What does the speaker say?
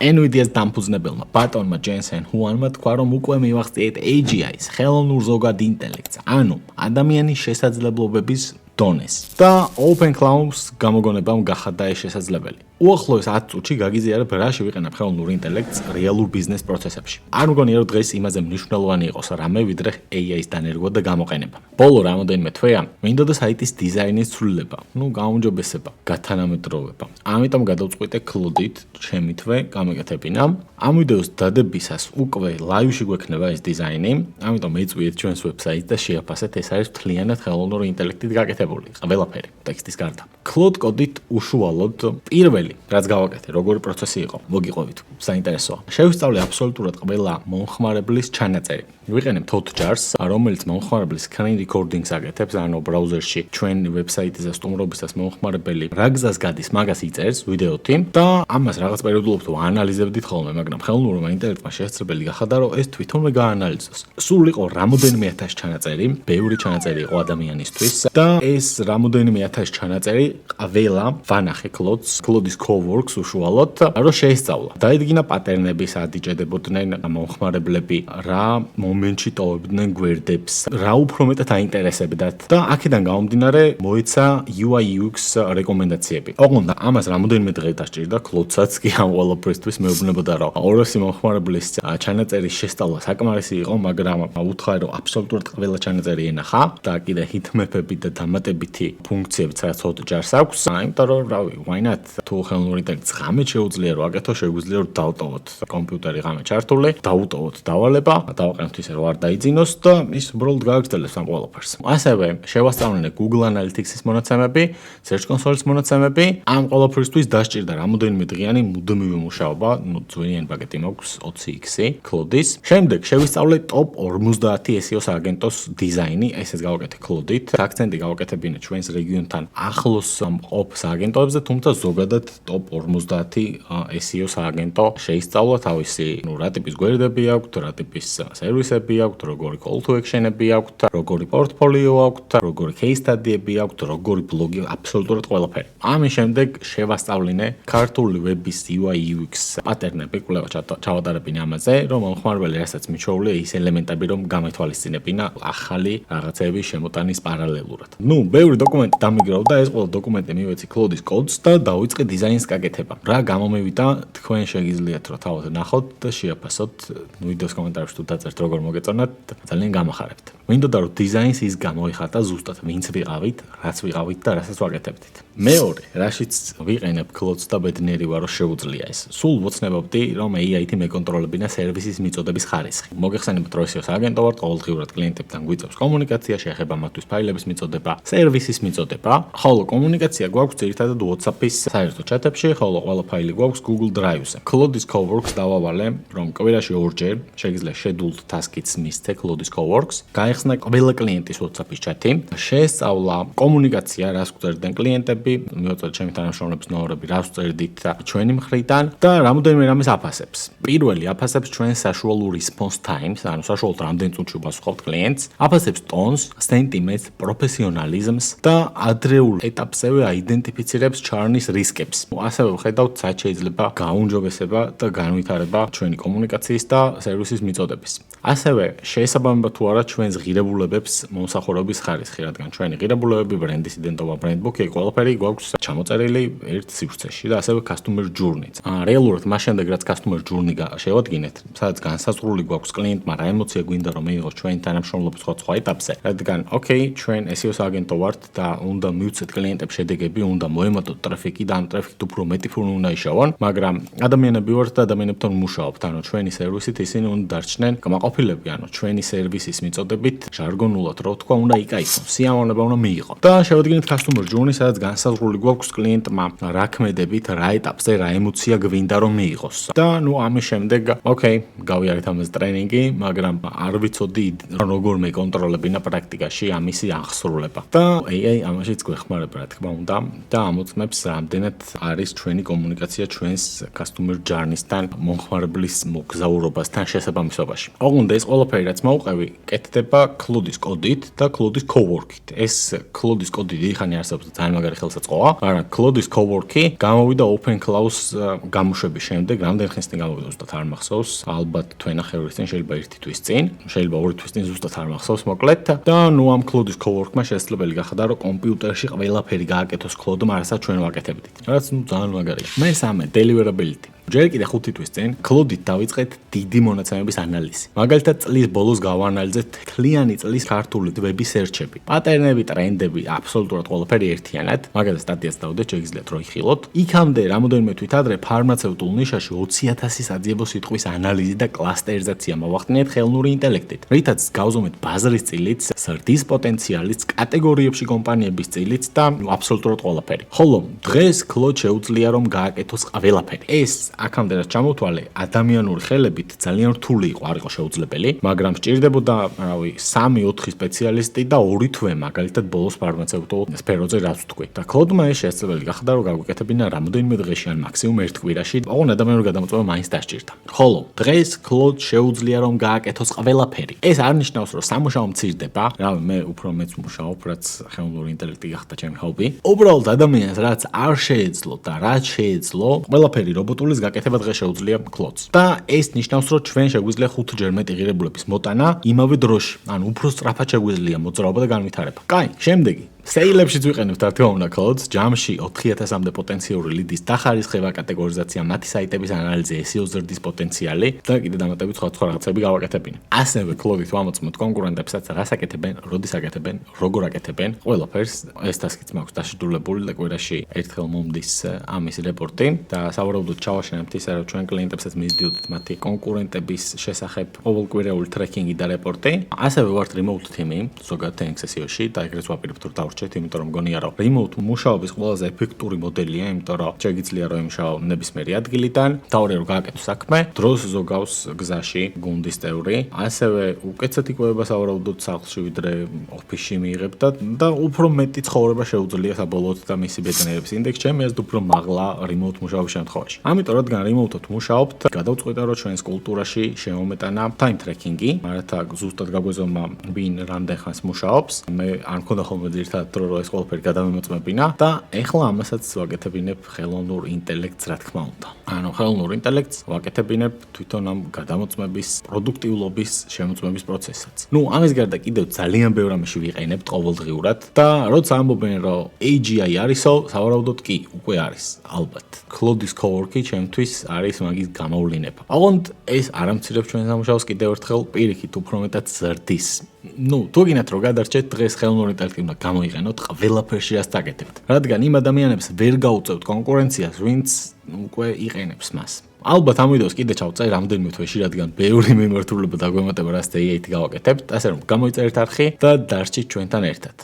NVIDIA-ს დამფუძნებელმა ბატონმა ჯენსენ ჰუანმა თქვა, რომ უკვე მივახციეთ AGI-ს, ხელოვნურ ზოგად ინტელექტს, ანუ ადამიანის შესაძლებლობების დონეს. და OpenCloud-ს გამოგონებამ გახადა ეს შესაძლებელი. უახლოეს 10 წუთში გაგიზიარებ რაში ვიყენებ ხელოვნურ ინტელექტს რეალურ ბიზნეს პროცესებში. არ მგონია რომ დღეს იმაზე მნიშვნელოვანი იყოს რამე ვიდრე AI-ს დანერგვა და გამოყენება. ბოლო რამოდენიმე თვეა მინდოდა საიტის დიზაინის ცვლილება, გაუმჯობესება, გათანამედროვება. ამიტომ გადავწყვიტე Claude-ით ჩემი თვე გამეკეთებინა. ამ ვიდეოს დადებისას უკვე ლაივში გვექნება ეს დიზაინი, ამიტომ ეწვიეთ ჩვენს ვებსაიტს და შეაფასეთ, ეს არის მთლიანად ხელოვნურ ინტელექტით გაკეთებული ყველაფერი ტექსტის გარდა. Claude Code-ით უშუალოდ პირველი რაც გავაკეთე, როგორი პროცესი იყო, მოგიყვებით, საინტერესოა. შევისწავლე აბსოლუტურად ყველა მომხმარებლის ჩანაწერი. ვიყენებთ Hotjars, რომელიც მომხმარებლის screen recording-ს აკეთებს, ანუ ბრაუზერში ჩვენ ვებსაიტზე სტუმრობისას მომხმარებელი რა გზას გადის, მაგას იწერს ვიდეოთი და ამას რაღაც პერიოდულობით ვაანალიზებდით ხოლმე, მაგრამ ხელოვნურმა ინტელექტმა შესაძლებელი გახადა, რომ ეს თვითონვე გაანალიზოს. სულ იყო რამოდენიმე ათასი ჩანაწერი, ბევრი ჩანაწერი იყო ადამიანისთვის და ეს რამოდენიმე ათასი ჩანაწერი ყველა ვანახე Claude-ის Coworks უშუალოდ, რომ შეისწავლა. დაიდგინა პატერნები, სად იჭედებოდნენ მომხმარებლები, რა მომენტში ტოვებდნენ გვერდებს, რა უფრო მეტად აინტერესებდათ და აქედან გამომდინარე მოეცა UI UX რეკომენდაციები. ოღონდ ამას რამოდენიმე დღე დასჭირდა Claude-საც კი ამ ყველაფრისთვის მეუბნებოდა, რომ 200 მომხმარებლის ჩანაწერის შესწავლა საკმარისი იყო, მაგრამ უთხარი, რომ აბსოლუტურად ყველა ჩანაწერი ენახა და კიდე hitmap-ები და დამატებითი ფუნქციებიც რაც Hotjars აქვს, იმიტომ რომ რავი, why not? თუ ხელოვნური ინტელექტს ღამით შეუძლია რომ აკეთო, შეგვიძლია რომ დავტოვოთ კომპიუტერი ღამით ჩართული, დავუტოვოთ დავალება, დავაყენოთ ისე რომ არ დაიძინოს და ის უბრალოდ გააგრძელებს ამ ყველაფერს. ასევე შევასწავლინე Google Analytics-ის მონაცემები, Search Console-ის მონაცემები. ამ ყველაფერისთვის დასჭირდა რამოდენიმე დღიანი მუდმივი მუშაობა, ძვირიანი პაკეტი მაქვს 20X-ი Claude-ის. შემდეგ შევისწავლე top 50 SEO სააგენტოს დიზაინი, ესეც გავაკეთე Claude-ით. აქცენტი გავაკეთებინე ჩვენს რეგიონთან ახლოს მყოფ სააგენტოებზე, თუმცა ზოგადად top 50 SEO სააგენტო შეისწავლა თავისი, რა ტიპის გვერდები აქვთ, რა ტიპის სერვისები აქვთ, როგორი call to action-ები აქვთ, როგორი პორტფოლიო აქვთ, როგორი case study-ები აქვთ, როგორი ბლოგი, აბსოლუტურად ყველაფერი. ამის შემდეგ შევასწავლინე ქართული ვების UI UX პატერნები, კვლევა ჩავატარებინე ამაზე, რომ მომხმარებელი რასაც მიჩვეულია ის ელემენტები რომ გამეთვალისწინებინა ახალი რაღაცების შემოტანის პარალელურად. ბევრი დოკუმენტი დამიგროვდა, ეს ყველა დოკუმენტი მივეცი Claude-ის Codes და დავიწყე დიზაინის გაკეთება. რა გამომივიდა, თქვენ შეგიძლიათ რომ თავად ნახოთ და შეაფასოთ, ვიდეოს კომენტარებში თუ დაწერთ როგორ მოგეწონათ, ძალიან გამახარებთ. მინდოდა რომ დიზაინს ის გამოიხატა ზუსტად ვინც ვიყავით, რაც ვიყავით და რასაც ვაკეთებდით. მეორე, რაშიც ვიყენებ Claude-ს და ბედნიერი ვარ რომ შეუძლია ეს. სულ ვოცნებობდი რომ AI-ით მეკონტროლებინა სერვისის მიწოდების ხარისხი. მოგეხსენებათ რომ SEO სააგენტო ვართ, ყოველდღიურად კლიენტებთან გვიწევს კომუნიკაცია, შეეხება მათთვის ფაილების მიწოდება, სერვისის მიწოდება, ხოლო კომუნიკაცია გვაქვს ძირითადად WhatsApp-ის საერთო ჩატებში, ხოლო ყველა ფაილი გვაქვს Google Drive-ზე. Claude-ის Coworks დავავალე, რომ კვირაში ორჯერ შეგიძლია scheduled task-იც მისცე Claude-ის Coworks. გაიხსნა ყველა კლიენტის WhatsApp-ის ჩატი, შეესწავლა კომუნიკაცია, რას გვწერდნენ კლიენტები, მივაწოდე ჩემი თანამშრომლების ნომრები, რას ვწერდით ჩვენი მხრიდან და რამოდენიმე რამეს აფასებს. პირველი აფასებს ჩვენს საშუალო response times, ანუ საშუალოდ რამდენ წუთში ვასრულებთ კლიენტს, აფასებს ტონს, სენტიმენტს, პროფესიონალიზმს და ადრეულ ეტაპზევე აიდენტიფიცირებს ჩარნის რისკებს. ასევე ვხედავთ, სად შეიძლება გაუმჯობესება და განვითარება ჩვენი კომუნიკაციის და სერვისის მიწოდების. ასევე შეესაბამება თუ არა ჩვენს ღირებულებებს მომსახურების ხარისხი, რადგან ჩვენი ღირებულებები, ბრენდის იდენტობა, ბრენდბუქი, ყველაფერი გვაქვს ჩამოწერილი ერთ სივრცეში და ასევე customer journey-ც. რეალურად მას შემდეგ რაც customer journey შევადგინეთ, სადაც განსაზღვრული გვაქვს კლიენტმა რა ემოცია გვინდა რომ მიიღოს ჩვენი თანამშრომლობის სხვა ეტაპზე, რადგან ჩვენ SEO სააგენტო ვართ და უნდა მივცეთ კლიენტებს შედეგები, უნდა მოემატოთ ტრაფიკი და ამ ტრაფიკით უფრო მეტი ფული უნდა იშოვონ, მაგრამ ადამიანები ვართ და ადამიანებთან ვმუშაობთ, ანუ ჩვენი სერვისით ისინი უნდა დარჩნენ კმაყოფილები, ანუ ჩვენი სერვისის მიწოდებით ჟარგონულად რო თქვა, უნდა იკაიფონ, სიამოვნება უნდა მიიღონ. და შევადგინეთ customer journey, სადაც განსაზღვრული გვაქვს კლიენტმა რა ქმედებით, რა ეტაპზე, რა ემოცია გვინდა რომ მიიღოს. და ამის შემდეგ, გავიარეთ ამაზე ტრენინგი, მაგრამ არ ვიცოდი როგორ მეკონტროლებინა პრაქტიკაში ამისი აღსრულება. და AI ამაშიც გვეხმარება, რა თქმა უნდა, და ამოწმებს რამდენად არის ჩვენი კომუნიკაცია ჩვენს customer journey-სთან, მომხმარებლის მოგზაურობასთან შესაბამისობაში. ოღონდ ეს ყველაფერი რაც მოვყევი, კეთდება Cloud-ის კოდით და Cloud-ის cowork-ით. ეს Cloud-ის კოდი დიდი ხანი არსებობს და ძალიან მაგარი ხელსაწყოა, მაგრამ Cloud-ის cowork-ი გამოვიდა OpenClaw-ს გამოშვების შემდეგ, რამდენი ხნის წინ გამოვიდა ზუსტად არ მახსოვს, ალბათ თვენახევრის წინ, შეიძლება 1 თვის წინ, შეიძლება 2 თვის წინ ზუსტად არ მახსოვს მოკლედ და ნუ ამ Cloud-ის cowork-მა შესაძლებელი გახდა რომ კომპიუტერში ყველაფერი გააკეთოს Cloud-მა, რასაც ჩვენ ვაკეთებდით. რაც ნუ ძალიან მაგარია. მესამე deliverability. ჯერ კიდე 5 თვის წინ Cloud-ით დავიწყეთ დიდი მონაცემების ანალიზი. მაგალითად, წლის ბოლოს გავანალიზეთ თლიანი წლის ქართული ვების სერჩები. პატერნები, ტრენდები, აბსოლუტურად ყველაფერი ერთიანად. მაგალითად, სტატიას დავდეთ, შეგიძლიათ რო იხილოთ. იქამდე რამოდენიმე თვით ადრე ფარმაცევტულ ნიშაში 20,000 საძიებო სიტყვის ანალიზი და კლასტერიზაცია მოვახდინეთ ხელოვნური ინტელექტით. რითაც გავზომეთ ბაზრის წილიც, ზრდის პოტენციალიც, კატეგორიებში კომპანიების წილიც და აბსოლუტურად ყველაფერი. ხოლო დღეს Cloud შეუძლია რომ გააკეთოს ყველაფერი. ეს აქამდე რაც ჩამოვთვალე, ადამიანური ხელებით ძალიან რთული იყო, არ იყო შეუძლებელი, მაგრამ სჭირდებოდა, რავი, 3-4 სპეციალისტი და 2 თვე, მაგალითად, ბოლოს ფარმაცევტულ სფეროზე რაც ვთქვი. და Cloud-მა ეს შესაძლებელი გახდა, რომ გაგვეკეთებინა რამოდენიმე დღეში ან მაქსიმუმ 1 კვირაში, ოღონდ ადამიანური გადამოწმება მაინც დასჭირდა. ხოლო დღეს Cloud შეუძლია რომ გააკეთოს ყველაფერი. ეს არ ნიშნავს, რომ სამუშაო მცირდება, რავი, მე უფრო მეც მუშაობ, რაც ხელოვნური ინტელექტი გახდა ჩემი ჰობი. უბრალოდ ადამიანს რაც არ შეეძლო და რაც შეეძლო, ყველაფერი რობოტულის გაკეთება დღეს შეუძლია Cloud-ს. და ეს ნიშნავს, რომ ჩვენ შეგვიძლია 5-ჯერ მეტი ღირებულების მოტანა იმავე დროში. ანუ უფრო სწრაფად შეგვიძლია მოძრაობა და განვითარება. კაი, შემდეგი Sales-ში ვიყენებთ რა თქმა უნდა Cloud-ს, ჯამში 4000-მდე პოტენციური ლიდის დახარისხება, კატეგორიზაცია, მათი საიტების ანალიზი, SEO ზრდის პოტენციალი და კიდე დამატებით სხვა რაღაცები გავაკეთებინა. ასევე Cloud-ით ვამოწმოთ კონკურენტებსაც რას აკეთებენ, როდის აკეთებენ, როგორ აკეთებენ, ყველაფერს. ეს ტასკიც მაქვს დაშიდულებული და კვირაში ერთხელ მომდის ამის რეპორტი და სავარაუდოდ ჩავაშენებთ ისე რომ ჩვენ კლიენტებსაც მისდიოდით მათი კონკურენტების შესახებ ყოველკვირეული ტრეკინგი და რეპორტი. ასევე ვართ remote team-ი, ზოგადად SEO-ში და ეგრეც ვაპირებთ რომ იმიტომ რომ მგონია რომ remote მუშაობის ყველაზე ეფექტური მოდელია, იმიტომ რომ შეგიძლია რომ იმუშაო ნებისმიერი ადგილიდან, თავი რომ გააკეთო საქმე, დროს ზოგავს გზაში გუნდის წევრი, ასევე უკეთესად იკვებება სავარაუდოდ სახლში ვიდრე ოფისში მიიღებთ და უფრო მეტი ცხოვრება შეუძლია საბოლოოდ და მისი ბედნიერების ინდექსი ჩემი აზრით უფრო მაღლა remote მუშაობის შემთხვევაში. ამიტომ რადგან remote-ოდ მუშაობთ, გადავწყვიტე რომ ჩვენს კულტურაში შემომეტანა time tracking-ი, მართლა ზუსტად გაგვეზომა ვინ რამდენ ხანს მუშაობს. მე არ მქონდა ხოლმე ძირითადად რომ ეს ყველაფერი გადამემოწმებინა და ეხლა ამასაც ვაკეთებინებ ხელოვნურ ინტელექტს, რა თქმა უნდა. ანუ ხელოვნურ ინტელექტს ვაკეთებინებ თვითონ ამ გადამოწმების, პროდუქტიულობის შემოწმების პროცესსაც. ნუ ამის გარდა კიდევ ძალიან ბევრ ამაში ვიყენებთ ყოველდღიურად და როცა ამბობენ რომ AGI არისო, სავარაუდოდ კი, უკვე არის, ალბათ. Cloud-ის cowork-ი ჩემთვის არის მაგის გამოვლინება. ოღონდ ეს არ ამცირებს ჩვენ სამუშაოს კიდევ ერთხელ პირიქით უფრო მეტად ზრდის. ნუ თუ გინდათ რომ გადარჩეთ დღეს ხელოვნური ინტელექტი უნდა გამოიყენოთ ყველაფერში რაც დაგეთებთ. რადგან იმ ადამიანებს ვერ გაუწევთ კონკურენციას, ვინც უკვე იყენებს მას. ალბათ ამ ვიდეოს კიდე ჩავწერ რამდენიმე თვეში, რადგან ბევრი მიმართულება დაგვემატება, რაც AI-ით გავაკეთებთ, ასე რომ გამოიწერეთ არხი და დარჩით ჩვენთან ერთად.